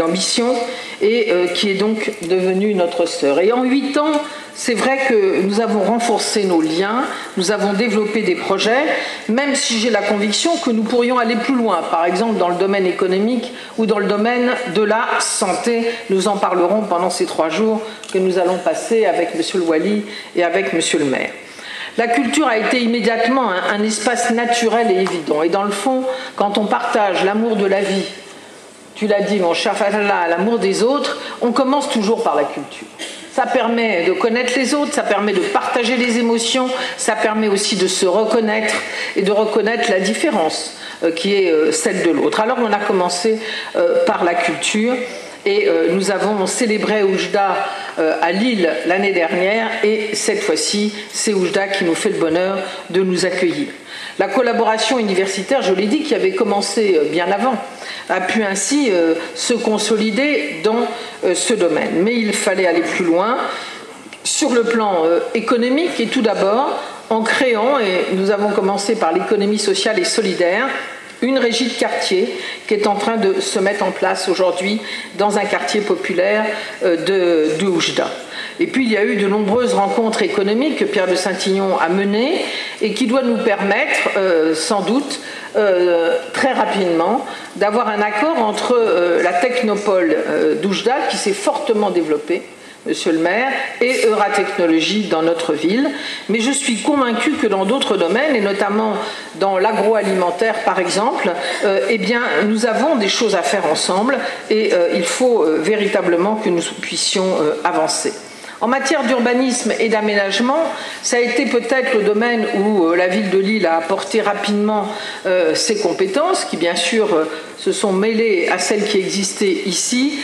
d'ambition et qui est donc devenue notre sœur. Et en 8 ans, c'est vrai que nous avons renforcé nos liens, nous avons développé des projets, même si j'ai la conviction que nous pourrions aller plus loin, par exemple dans le domaine économique ou dans le domaine de la santé. Nous en parlerons pendant ces 3 jours que nous allons passer avec M. le Wali et avec M. le maire. La culture a été immédiatement un espace naturel et évident. Et dans le fond, quand on partage l'amour de la vie, tu l'as dit mon cher Fadlallah, l'amour des autres, on commence toujours par la culture. Ça permet de connaître les autres, ça permet de partager les émotions, ça permet aussi de se reconnaître et de reconnaître la différence qui est celle de l'autre. Alors on a commencé par la culture et nous avons célébré Oujda à Lille l'année dernière et cette fois-ci, c'est Oujda qui nous fait le bonheur de nous accueillir. La collaboration universitaire, je l'ai dit, qui avait commencé bien avant, a pu ainsi se consolider dans ce domaine. Mais il fallait aller plus loin sur le plan économique et tout d'abord en créant, et nous avons commencé par l'économie sociale et solidaire, une régie de quartier qui est en train de se mettre en place aujourd'hui dans un quartier populaire de Oujda. Et puis il y a eu de nombreuses rencontres économiques que Pierre de Saint-Ignon a menées et qui doivent nous permettre sans doute très rapidement d'avoir un accord entre la technopole d'Oujda qui s'est fortement développée, Monsieur le maire, et Euratechnologie dans notre ville. Mais je suis convaincue que dans d'autres domaines, et notamment dans l'agroalimentaire par exemple, eh bien, nous avons des choses à faire ensemble et il faut véritablement que nous puissions avancer. En matière d'urbanisme et d'aménagement, ça a été peut-être le domaine où la ville de Lille a apporté rapidement ses compétences, qui bien sûr se sont mêlées à celles qui existaient ici,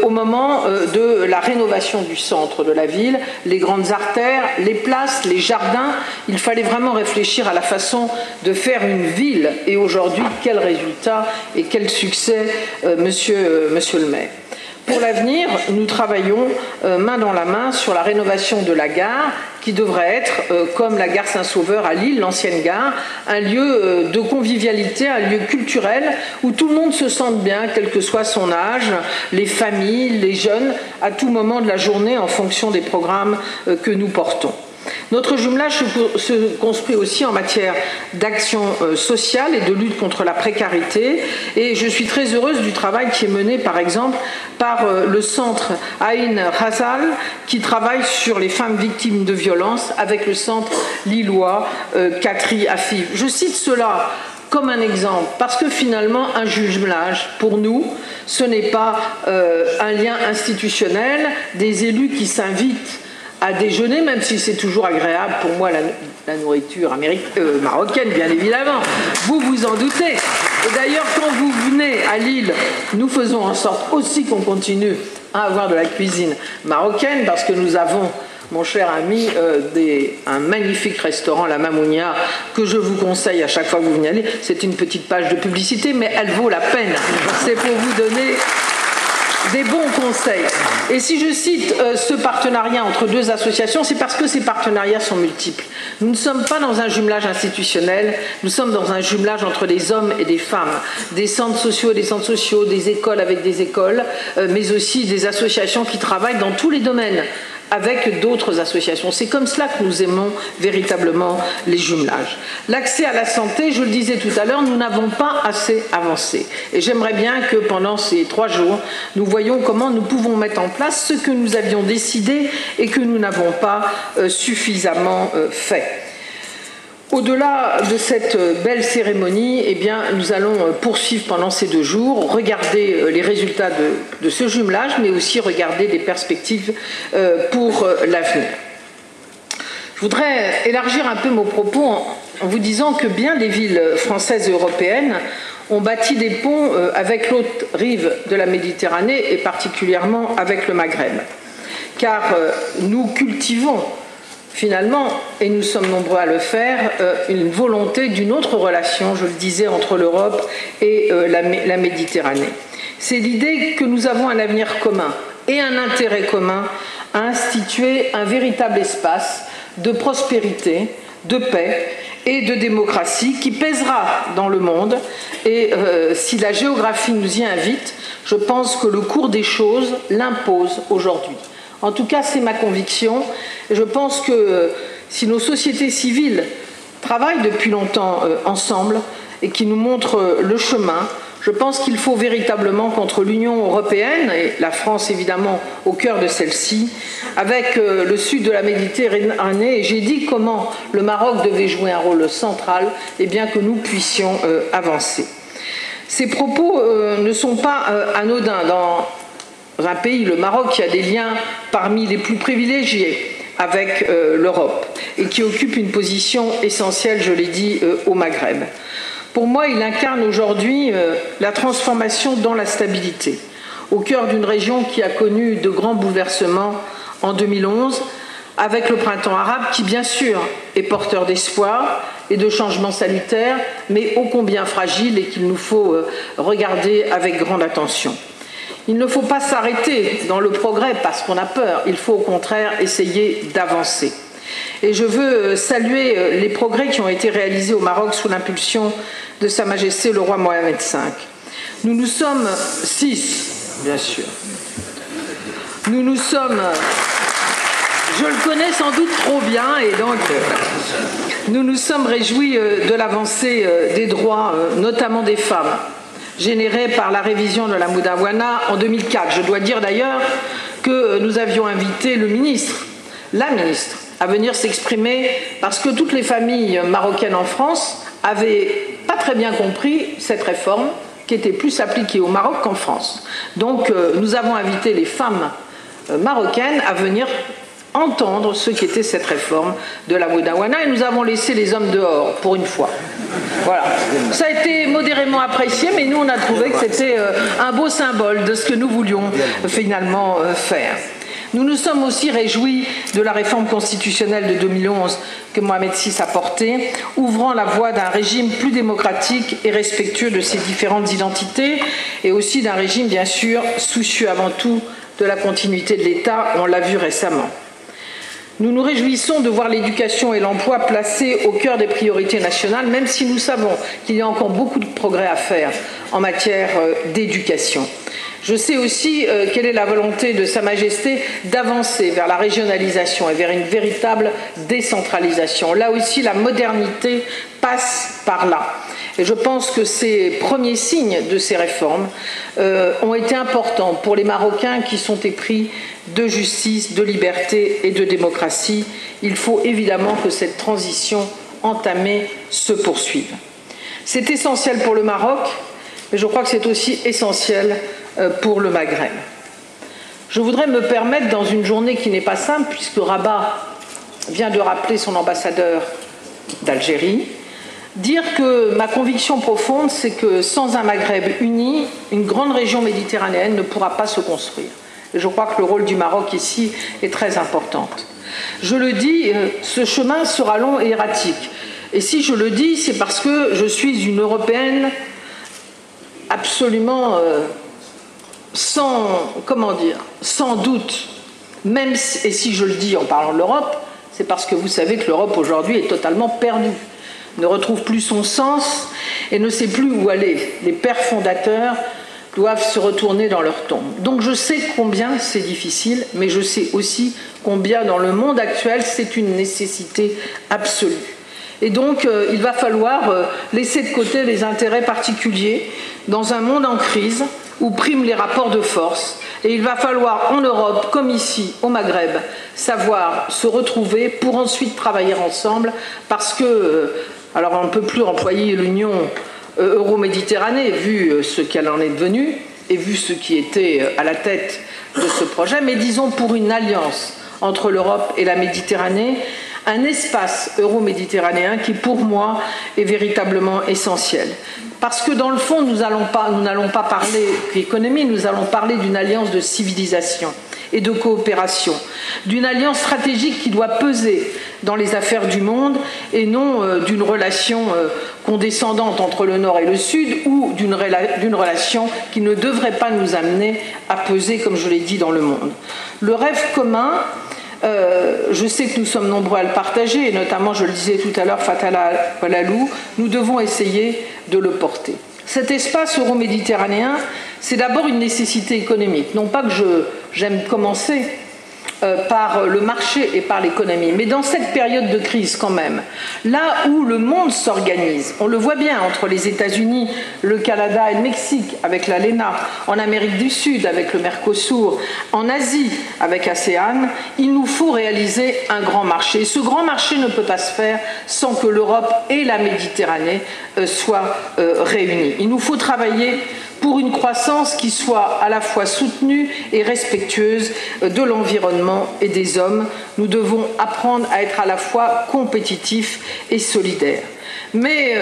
au moment de la rénovation du centre de la ville, les grandes artères, les places, les jardins. Il fallait vraiment réfléchir à la façon de faire une ville. Et aujourd'hui, quel résultat et quel succès, monsieur le maire. Pour l'avenir, nous travaillons main dans la main sur la rénovation de la gare qui devrait être, comme la gare Saint-Sauveur à Lille, l'ancienne gare, un lieu de convivialité, un lieu culturel où tout le monde se sente bien, quel que soit son âge, les familles, les jeunes, à tout moment de la journée en fonction des programmes que nous portons. Notre jumelage se construit aussi en matière d'action sociale et de lutte contre la précarité et je suis très heureuse du travail qui est mené par exemple par le centre Aïn Razal qui travaille sur les femmes victimes de violences avec le centre lillois Catri Afif. Je cite cela comme un exemple, parce que finalement, un jumelage, pour nous, ce n'est pas un lien institutionnel, des élus qui s'invitent à déjeuner, même si c'est toujours agréable pour moi la nourriture marocaine, bien évidemment. Vous vous en doutez. Et d'ailleurs, quand vous venez à Lille, nous faisons en sorte aussi qu'on continue à avoir de la cuisine marocaine, parce que nous avons, mon cher ami, un magnifique restaurant, la Mamounia, que je vous conseille à chaque fois que vous venez aller. C'est une petite page de publicité, mais elle vaut la peine. C'est pour vous donner des bons conseils. Et si je cite ce partenariat entre 2 associations, c'est parce que ces partenariats sont multiples. Nous ne sommes pas dans un jumelage institutionnel, nous sommes dans un jumelage entre des hommes et des femmes, des centres sociaux et des centres sociaux, des écoles avec des écoles, mais aussi des associations qui travaillent dans tous les domaines avec d'autres associations. C'est comme cela que nous aimons véritablement les jumelages. L'accès à la santé, je le disais tout à l'heure, nous n'avons pas assez avancé. Et j'aimerais bien que pendant ces 3 jours, nous voyions comment nous pouvons mettre en place ce que nous avions décidé et que nous n'avons pas suffisamment fait. Au-delà de cette belle cérémonie, eh bien, nous allons poursuivre pendant ces 2 jours, regarder les résultats de ce jumelage, mais aussi regarder des perspectives pour l'avenir. Je voudrais élargir un peu mon propos en vous disant que bien des villes françaises et européennes ont bâti des ponts avec l'autre rive de la Méditerranée et particulièrement avec le Maghreb. Car nous cultivons finalement, et nous sommes nombreux à le faire, une volonté d'une autre relation, je le disais, entre l'Europe et la Méditerranée. C'est l'idée que nous avons un avenir commun et un intérêt commun à instituer un véritable espace de prospérité, de paix et de démocratie qui pèsera dans le monde. Et si la géographie nous y invite, je pense que le cours des choses l'impose aujourd'hui. En tout cas, c'est ma conviction. Et je pense que si nos sociétés civiles travaillent depuis longtemps ensemble et qui nous montrent le chemin, je pense qu'il faut véritablement qu'entre l'Union européenne et la France évidemment au cœur de celle-ci, avec le sud de la Méditerranée, et j'ai dit comment le Maroc devait jouer un rôle central, et bien que nous puissions avancer. Ces propos ne sont pas anodins. Dans un pays, le Maroc, qui a des liens parmi les plus privilégiés avec l'Europe et qui occupe une position essentielle, je l'ai dit, au Maghreb. Pour moi, il incarne aujourd'hui la transformation dans la stabilité, au cœur d'une région qui a connu de grands bouleversements en 2011, avec le printemps arabe qui, bien sûr, est porteur d'espoir et de changements salutaires, mais ô combien fragile et qu'il nous faut regarder avec grande attention. Il ne faut pas s'arrêter dans le progrès parce qu'on a peur, il faut au contraire essayer d'avancer. Et je veux saluer les progrès qui ont été réalisés au Maroc sous l'impulsion de Sa Majesté le roi Mohamed V. Nous nous sommes 6, bien sûr. Nous nous sommes... Je le connais sans doute trop bien et donc nous nous sommes réjouis de l'avancée des droits, notamment des femmes, générée par la révision de la Moudawana en 2004. Je dois dire d'ailleurs que nous avions invité le ministre, la ministre, à venir s'exprimer parce que toutes les familles marocaines en France avaient pas très bien compris cette réforme qui était plus appliquée au Maroc qu'en France. Donc nous avons invité les femmes marocaines à venir entendre ce qu'était cette réforme de la Moudawana et nous avons laissé les hommes dehors pour une fois. Voilà. Ça a été modérément apprécié, mais nous on a trouvé que c'était un beau symbole de ce que nous voulions finalement faire. Nous nous sommes aussi réjouis de la réforme constitutionnelle de 2011 que Mohamed VI a portée, ouvrant la voie d'un régime plus démocratique et respectueux de ses différentes identités et aussi d'un régime bien sûr soucieux avant tout de la continuité de l'État, on l'a vu récemment. Nous nous réjouissons de voir l'éducation et l'emploi placés au cœur des priorités nationales, même si nous savons qu'il y a encore beaucoup de progrès à faire en matière d'éducation. Je sais aussi quelle est la volonté de Sa Majesté d'avancer vers la régionalisation et vers une véritable décentralisation. Là aussi, la modernité passe par là. Et je pense que ces premiers signes de ces réformes ont été importants pour les Marocains qui sont épris de justice, de liberté et de démocratie. Il faut évidemment que cette transition entamée se poursuive. C'est essentiel pour le Maroc, mais je crois que c'est aussi essentiel pour le Maghreb. Je voudrais me permettre, dans une journée qui n'est pas simple, puisque Rabat vient de rappeler son ambassadeur d'Algérie, dire que ma conviction profonde, c'est que sans un Maghreb uni, une grande région méditerranéenne ne pourra pas se construire. Et je crois que le rôle du Maroc ici est très important. Je le dis, ce chemin sera long et erratique. Et si je le dis, c'est parce que je suis une Européenne absolument sans doute, même si, et si je le dis en parlant de l'Europe, c'est parce que vous savez que l'Europe aujourd'hui est totalement perdue, ne retrouve plus son sens et ne sait plus où aller. Les pères fondateurs doivent se retourner dans leur tombe. Donc je sais combien c'est difficile, mais je sais aussi combien dans le monde actuel c'est une nécessité absolue. Et donc il va falloir laisser de côté les intérêts particuliers dans un monde en crise où priment les rapports de force. Et il va falloir en Europe, comme ici au Maghreb, savoir se retrouver pour ensuite travailler ensemble parce que, alors on ne peut plus employer l'Union Euro-Méditerranée, vu ce qu'elle en est devenue et vu ce qui était à la tête de ce projet, mais disons pour une alliance entre l'Europe et la Méditerranée, un espace euro-méditerranéen qui, pour moi, est véritablement essentiel. Parce que, dans le fond, nous n'allons pas parler d'économie, nous allons parler d'une alliance de civilisation et de coopération, d'une alliance stratégique qui doit peser dans les affaires du monde et non d'une relation condescendante entre le Nord et le Sud ou d'une relation qui ne devrait pas nous amener à peser, comme je l'ai dit, dans le monde. Le rêve commun Je sais que nous sommes nombreux à le partager, et notamment, je le disais tout à l'heure, Fatala Walalou, nous devons essayer de le porter. Cet espace euro-méditerranéen, c'est d'abord une nécessité économique. Non pas que j'aime commencer par le marché et par l'économie, mais dans cette période de crise quand même, là où le monde s'organise, on le voit bien entre les États-Unis, le Canada et le Mexique avec l'ALENA, en Amérique du Sud avec le Mercosur, en Asie avec ASEAN, il nous faut réaliser un grand marché. Et ce grand marché ne peut pas se faire sans que l'Europe et la Méditerranée soient réunies. Il nous faut travailler pour une croissance qui soit à la fois soutenue et respectueuse de l'environnement et des hommes. Nous devons apprendre à être à la fois compétitifs et solidaires. Mais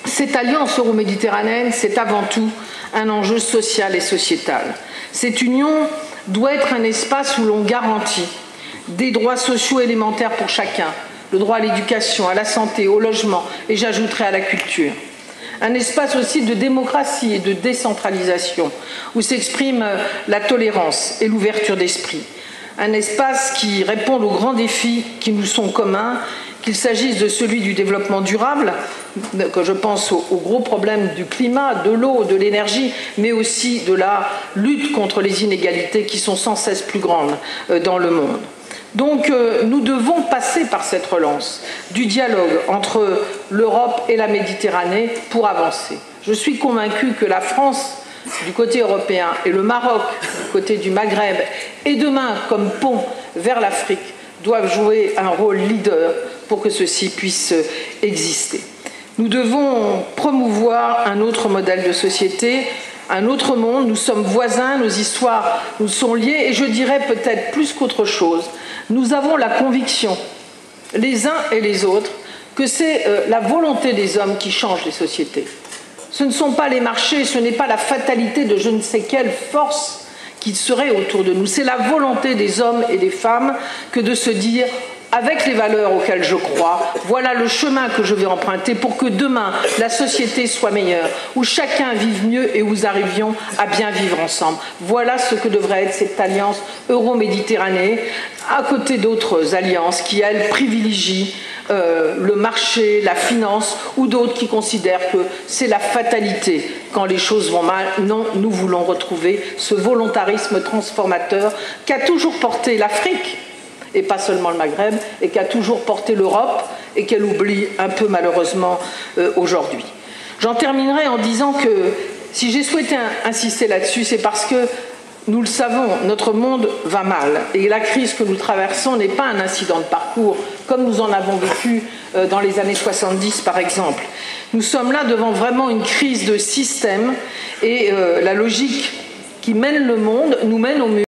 cette alliance euro-méditerranéenne, c'est avant tout un enjeu social et sociétal. Cette union doit être un espace où l'on garantit des droits sociaux élémentaires pour chacun, le droit à l'éducation, à la santé, au logement, et j'ajouterai à la culture. Un espace aussi de démocratie et de décentralisation, où s'exprime la tolérance et l'ouverture d'esprit. Un espace qui réponde aux grands défis qui nous sont communs, qu'il s'agisse de celui du développement durable, que je pense aux gros problèmes du climat, de l'eau, de l'énergie, mais aussi de la lutte contre les inégalités qui sont sans cesse plus grandes dans le monde. Donc nous devons passer par cette relance du dialogue entre l'Europe et la Méditerranée pour avancer. Je suis convaincue que la France, du côté européen, et le Maroc, du côté du Maghreb, et demain, comme pont vers l'Afrique, doivent jouer un rôle leader pour que ceci puisse exister. Nous devons promouvoir un autre modèle de société, un autre monde. Nous sommes voisins, nos histoires nous sont liées, et je dirais peut-être plus qu'autre chose, nous avons la conviction, les uns et les autres, que c'est la volonté des hommes qui change les sociétés. Ce ne sont pas les marchés, ce n'est pas la fatalité de je ne sais quelle force qui serait autour de nous. C'est la volonté des hommes et des femmes que de se dire, avec les valeurs auxquelles je crois, voilà le chemin que je vais emprunter pour que demain, la société soit meilleure, où chacun vive mieux et où nous arrivions à bien vivre ensemble. Voilà ce que devrait être cette alliance euro-méditerranéenne, à côté d'autres alliances qui, elles, privilégient le marché, la finance, ou d'autres qui considèrent que c'est la fatalité quand les choses vont mal. Non, nous voulons retrouver ce volontarisme transformateur qu'a toujours porté l'Afrique, et pas seulement le Maghreb, et qu'a toujours porté l'Europe, et qu'elle oublie un peu malheureusement aujourd'hui. J'en terminerai en disant que si j'ai souhaité insister là-dessus, c'est parce que nous le savons, notre monde va mal, et la crise que nous traversons n'est pas un incident de parcours, comme nous en avons vécu dans les années 70 par exemple. Nous sommes là devant vraiment une crise de système, et la logique qui mène le monde nous mène au mur.